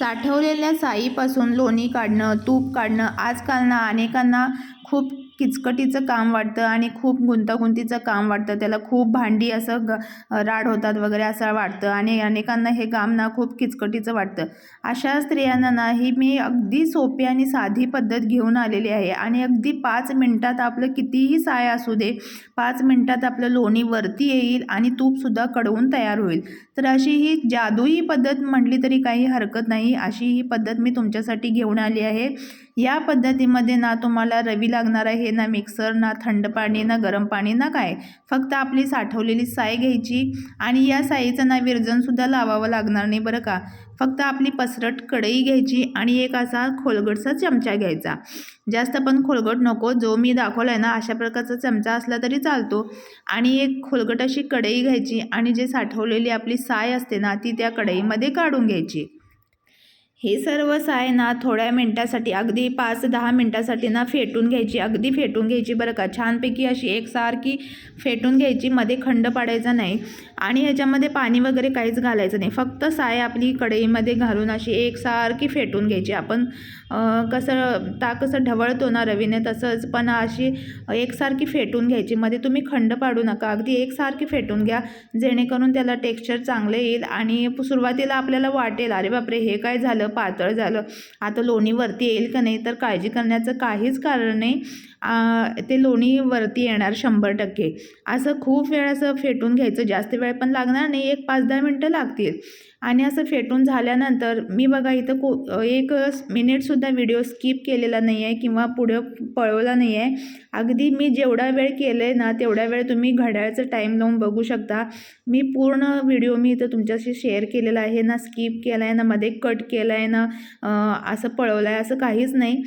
साठवलेल्या साईपासून लोणी काढणं, तूप काढणं आजकाल ना अनेकांना खूप किचकटीचं काम वाटतं आणि खूप गुंतागुंतीचं काम वाटतं. त्याला खूप भांडी असं राड होतात वगैरे असं वाटतं आणि अनेकांना हे काम ना खूप किचकटीचं वाटतं. अशा स्त्रियांना ना ही मी अगदी सोपी आणि साधी पद्धत घेऊन आलेली आहे आणि अगदी 5 मिनिटात आपलं कितीही साय असू दे, 5 मिनिटात आपलं लोणी वरती येईल आणि तूपसुद्धा कडवून तयार होईल. तर अशी ही जादुई पद्धत म्हटली तरी काही हरकत नाही. अशी ही पद्धत मी तुमच्यासाठी घेऊन आली आहे. या पद्धतीमध्ये ना तुम्हाला रवी लागणार आहे, ना मिक्सर, ना थंड पाणी, ना गरम पाणी, ना काय. फक्त आपली साठवलेली साय घ्यायची आणि या साईचं ना विरजणसुद्धा लावावं लागणार नाही बरं का. फक्त आपली पसरट कढई घ्यायची आणि एक असा खोलगटचा चमचा घ्यायचा. जास्त पण खोलगट नको, जो मी दाखवला आहे ना अशा प्रकारचा चमचा असला तरी चालतो. आणि एक खोलगट अशी कढई घ्यायची आणि जे साठवलेली आपली साय असते ना ती त्या कढईमध्ये काढून घ्यायची. हे सर्व साय ना थोड्या मिनटासाठी अगदी 5-10 मिनटासाठी ना फेटून घ्यायची, अगदी फेटून घ्यायची बरं का. छानपैकी अशी एकसारखी फेटून घ्यायची, मध्ये खंड पाडायचा नाही आणि ह्याच्यामध्ये पाणी वगैरे काहीच घालायचं नाही. फक्त साय आपली कढईमध्ये घालून अशी एकसारखी फेटून घ्यायची. आपण कसं ताक कसं ढवळतो ना रवीने तसंच, पण अशी एकसारखी फेटून घ्यायची. मध्ये तुम्ही खंड पाडू नका, अगदी एकसारखी फेटून घ्या, जेणेकरून त्याला टेक्स्चर चांगलं येईल. आणि सुरुवातीला आपल्याला वाटेल अरे बापरे हे काय झालं, पातळ झालं, आता लोणी वरती येईल का नाही, तर काळजी करण्याचं काहीच कारण नाही. ते लोणी वरती येणार 100%. असं खूप वेळ असं फेटून घ्यायचं, जास्त वेळ पण लागणार नाही, एक 5-10 मिनटं लागतील. आणि असं फेटून झाल्यानंतर मी बघा इथं एक मिनिटसुद्धा व्हिडिओ स्किप केलेला नाही आहे किंवा पुढं पळवला नाही आहे. अगदी मी जेवढा वेळ केलं आहे ना तेवढा वेळ तुम्ही घड्याळाचं टाईम लावून बघू शकता. मी पूर्ण व्हिडिओ मी इथं तुमच्याशी शेअर केलेला आहे ना, स्किप केला आहे ना, मध्ये कट केला आहे ना, असं पळवलं आहे असं काहीच नाही.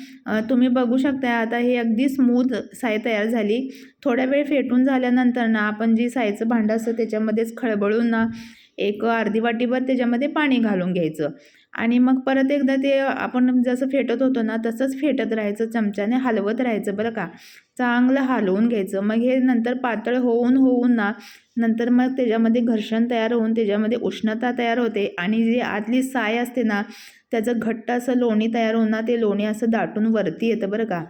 तुम्ही बघू शकता. आता हे अगदी स्मूथ साय तयार झाली. थोड्या वेळ फेटून झाल्यानंतर ना आपण जी सायचं भांडं असतं त्याच्यामध्येच खळबळून ना एक अर्धी वाटीभर त्याच्यामध्ये पाणी घालून घ्यायचं आणि मग परत एकदा ते आपण जसं फेटत होतो ना तसंच फेटत राहायचं, चमच्याने हलवत राहायचं बरं का. चांगलं हलवून घ्यायचं. मग हे नंतर पातळ होऊन होऊन ना नंतर मग त्याच्यामध्ये घर्षण तयार होऊन त्याच्यामध्ये उष्णता तयार होते आणि जी आतली साय असते ना त्याचं घट्ट असं लोणी तयार होऊन ना ते लोणी असं दाटून वरती येतं बरं का.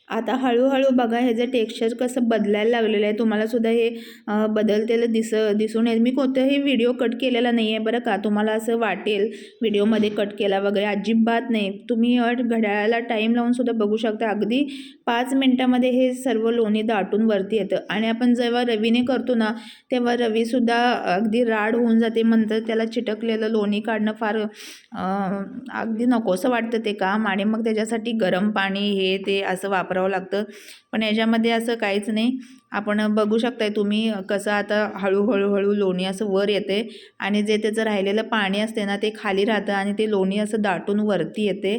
आता हळूहळू बघा हे जे टेक्स्चर कसं बदलायला लागलेलं आहे. तुम्हालासुद्धा हे बदलतेलं दिसून येईल. मी कोणताही व्हिडिओ कट केलेला नाही आहे बरं का. तुम्हाला असं वाटेल व्हिडिओमध्ये कट केला वगैरे, अजिबात नाही. तुम्ही घड्याळाला टाईम लावूनसुद्धा बघू शकता. अगदी 5 मिनटामध्ये हे सर्व लोणी दाटून वरती येतं आणि आपण जेव्हा रवीने करतो ना तेव्हा रवीसुद्धा अगदी राड होऊन जाते म्हणतात. त्याला चिटकलेलं लोणी काढणं फार अगदी नकोसं वाटतं ते काम आणि मग त्याच्यासाठी गरम पाणी हे ते असं वापरावं लागतं. पण याच्यामध्ये असं काहीच नाही. आपण बघू शकताय तुम्ही कसं आता हळूहळू लोणी असं वर येते आणि जे त्याचं राहिलेलं पाणी असते ना ते खाली राहतं आणि ते लोणी असं दाटून वरती येते.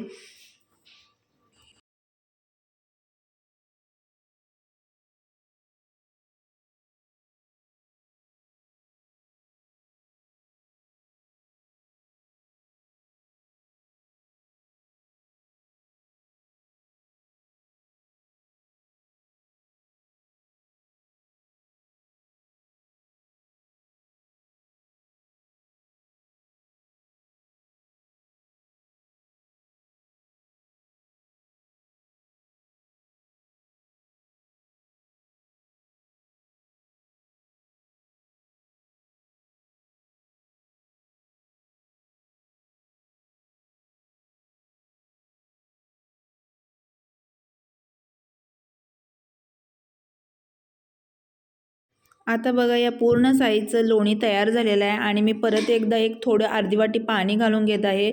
आता बघा या पूर्ण साईजचं लोणी तयार झालेलं आहे आणि मी परत एकदा एक थोडं अर्धी वाटी पाणी घालून घेत आहे,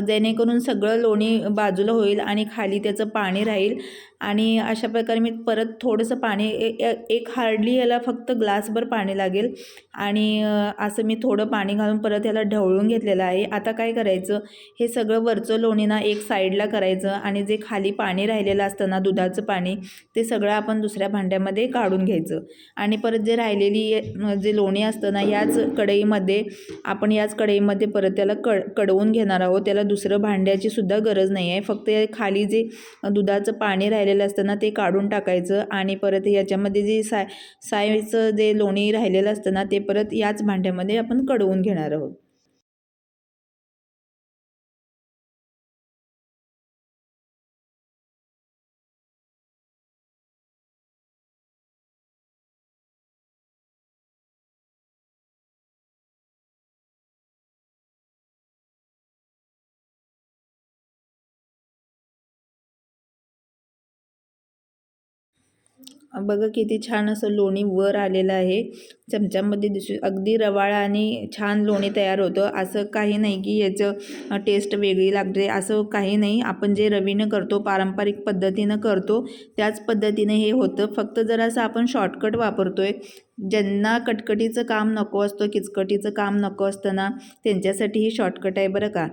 जेणेकरून सगळं लोणी बाजूला होईल आणि खाली त्याचं पाणी राहील. आणि अशा प्रकारे मी परत थोडंसं पाणी एक हार्डली याला फक्त ग्लासभर पाणी लागेल आणि असं मी थोडं पाणी घालून परत याला ढवळून घेतलेलं आहे. आता काय करायचं, हे सगळं वरचं लोणी ना एक साईडला करायचं आणि जे खाली पाणी राहिलेलं असतं ना दुधाचं पाणी, ते सगळं आपण दुसऱ्या भांड्यामध्ये काढून घ्यायचं आणि परत जे राहिलेली जे लोणी असतं ना याच कढईमध्ये परत त्याला कडवून घेणार आहोत. त्याला दुसरं भांड्याची सुद्धा गरज नाही आहे, फक्त खाली जे दुधाचं पाणी राहिलेलं असतं ना ते काढून टाकायचं आणि परत याच्यामध्ये जे सायचं जे लोणी राहिलेलं असतं ना ते परत याच भांड्यामध्ये आपण कडवून घेणार आहोत. बघा किती छान असं लोणी वर आलेलं आहे, चमच्यामध्ये अगदी रवाळ आणि छान लोणी तयार होतं. असं काही नाही की याचं टेस्ट वेगळी लागते, असं काही नाही. आपण जे रवीनं करतो, पारंपरिक पद्धतीनं करतो त्याच पद्धतीने हे होतं. फक्त जरासं आपण शॉर्टकट वापरतोय. ज्यांना कटकटीचं काम नको असतं, किचकटीचं काम नको असतं ना, त्यांच्यासाठी ही शॉर्टकट आहे बरं का.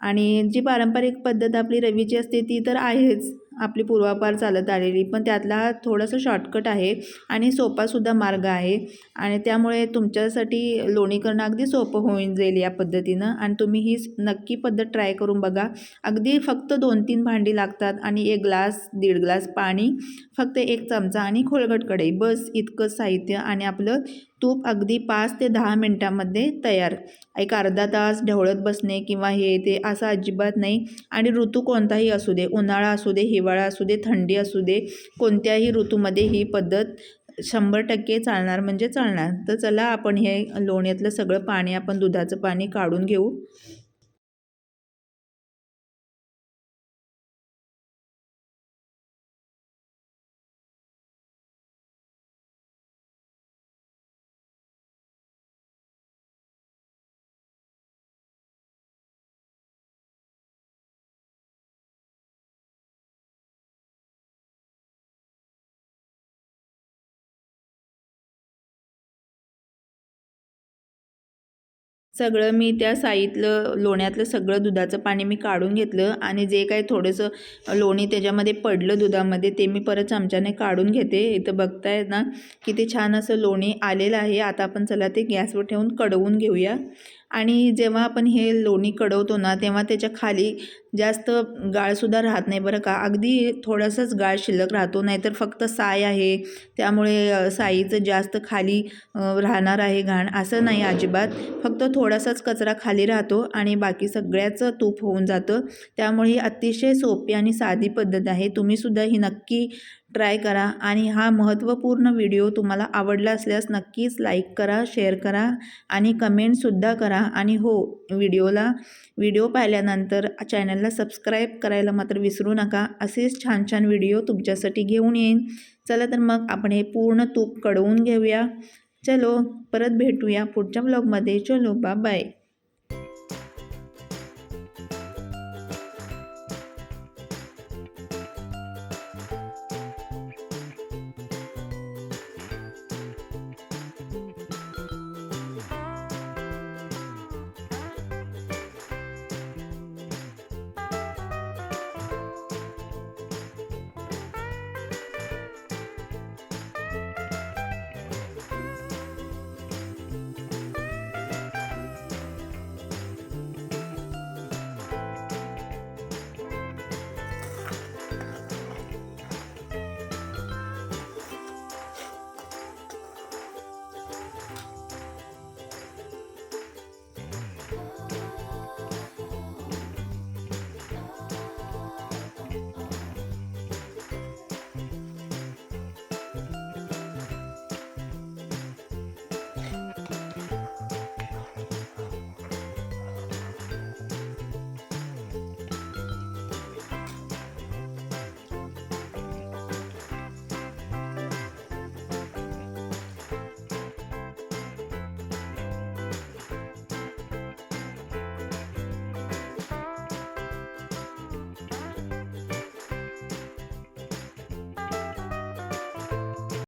आणि जी पारंपरिक पद्धत आपली रवीची असते ती तर आहेच, आपली पूर्वापार चालत आलेली, पण त्यातला थोडंसं शॉर्टकट आहे आणि सोपासुद्धा मार्ग आहे आणि त्यामुळे तुमच्यासाठी लोणी करणं अगदी सोपं होऊन जाईल या पद्धतीनं. आणि तुम्ही ही नक्की पद्धत ट्राय करून बघा. अगदी फक्त 2-3 भांडी लागतात आणि 1 ग्लास 1.5 ग्लास पाणी, फक्त 1 चमचा आणि खोलगट कढई, बस इतकं साहित्य आणि आपलं तूप अगदी 5 ते 10 मिनटामध्ये तयार. एक अर्धा तास ढवळत बसणे किंवा हे ते असं अजिबात नाही. आणि ऋतू कोणताही असू दे, उन्हाळा असू दे, हिवाळा असू दे, थंडी असू दे, कोणत्याही ऋतूमध्ये ही पद्धत 100% चालणार म्हणजे चालणार. तर चला आपण हे लोण्यातलं सगळं पाणी, आपण दुधाचं पाणी काढून घेऊ. सगळं मी त्या साईतलं लोण्यातलं सगळं दुधाचं पाणी मी काढून घेतलं आणि जे काही थोडंसं लोणी त्याच्यामध्ये पडलं दुधामध्ये ते मी परत चमच्याने काढून घेते. इथं बघताय ना किती छान असं लोणी आलेलं आहे. आता आपण चला ते गॅसवर ठेवून कडवून घेऊया. आणि जेव्हा आपण हे लोणी कडवतो ना तेव्हा त्याच्या खाली जास्त गाळसुद्धा राहत नाही बरं का. अगदी थोडासाच गाळ शिल्लक राहतो, नाहीतर फक्त साय आहे त्यामुळे साईचं जास्त खाली राहणार आहे घाण, असं नाही अजिबात. फक्त थोडासाच कचरा खाली राहतो आणि बाकी सगळ्याचं तूप होऊन जातं. त्यामुळे ही अतिशय सोपी आणि साधी पद्धत आहे. तुम्हीसुद्धा ही नक्की ट्राय करा आणि हा महत्त्वपूर्ण व्हिडिओ तुम्हाला आवडला असल्यास नक्कीच लाईक करा, शेअर करा आणि कमेंटसुद्धा करा. आणि हो, व्हिडिओ पाहिल्यानंतर चॅनलला सबस्क्राईब करायला मात्र विसरू नका. असेच छान छान व्हिडिओ तुमच्यासाठी घेऊन येईन. चला तर मग आपण हे पूर्ण तूप कडवून घेऊया. चलो परत भेटूया पुढच्या व्लॉगमध्ये. चलो बाय बाय.